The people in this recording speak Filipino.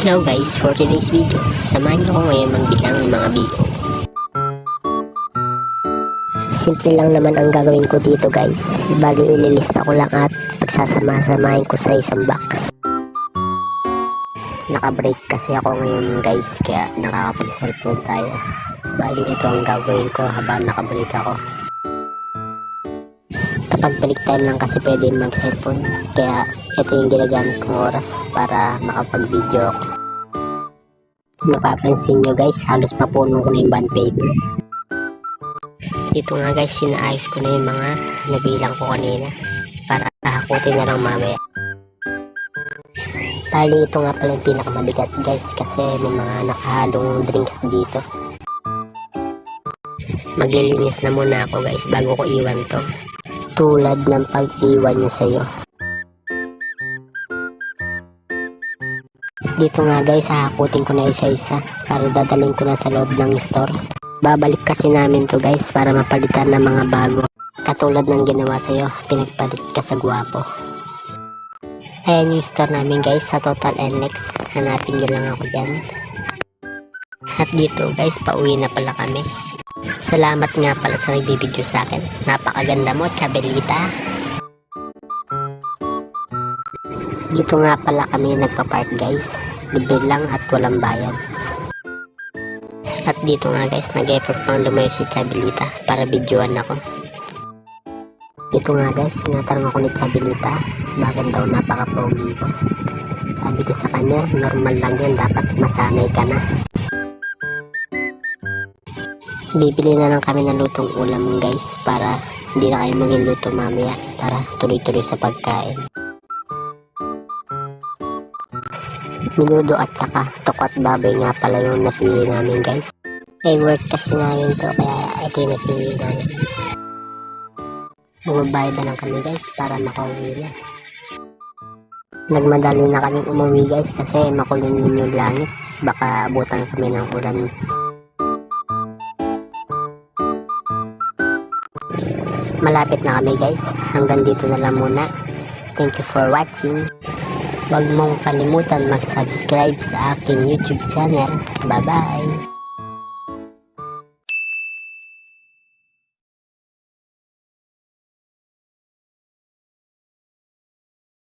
Hello guys, for today's video, samahan niyo ko ngayon magbilang ng mga bigo. Simple lang naman ang gagawin ko dito guys. Bali ililista ko lang at pagsasama-samahin ko sa isang box. Naka-break kasi ako ngayon guys, kaya nakakapag-cellphone tayo. Bali ito ang gagawin ko habang naka-break ako. Kapag break time lang kasi pwede mag-cellphone, kaya ito yung ginagamit kong oras para makapag-video ako. Napapansin nyo guys, halos mapuno ko na yung bond paper. Dito nga guys, sinaayos ko na yung mga nabilang ko kanina para hakutin na lang mamaya. Bali ito nga pala yung pinakamabigat guys, kasi may mga nakahalong drinks dito. Maglilinis na muna ako guys bago ko iwan to, tulad ng pag-iwan nyo sa'yo. Dito nga guys, hahakutin ko na isa-isa para dadalhin ko na sa loob ng store. Babalik kasi namin to guys para mapalitan ng mga bago. Katulad ng ginawa sa'yo, pinagpalit ka sa gwapo. Ayan yung store namin guys sa Total NLEX. Hanapin nyo lang ako dyan. At dito guys, pauwi na pala kami. Salamat nga pala sa nagbibideo sa akin. Napakaganda mo, Chabelita. Dito nga pala kami nagpa-park guys. Libre lang at walang bayad. At dito nga guys, nag-effort pang lumayo si Chabelita para videoan ako. Dito nga guys, natanong ako ni Chabelita bakit daw napaka-pogi ko. Sabi ko sa kanya, normal lang yan, dapat masanay ka na. Bibili na lang kami ng lutong ulam guys para hindi na kayo magluluto mamaya, para tuloy-tuloy sa pagkain. Minudo at saka tukot baboy nga pala yung napili namin guys. Worth kasi namin to, kaya ito yung napili namin. Bumabayad na lang kami guys para makauwi na. Nagmadali na kami umuwi guys kasi makulimlim yung langit, baka abutan kami ng ulan. Malapit na kami guys, hanggang dito na lang muna. Thank you for watching. Huwag mong kalimutan mag-subscribe sa aking YouTube channel. Bye bye!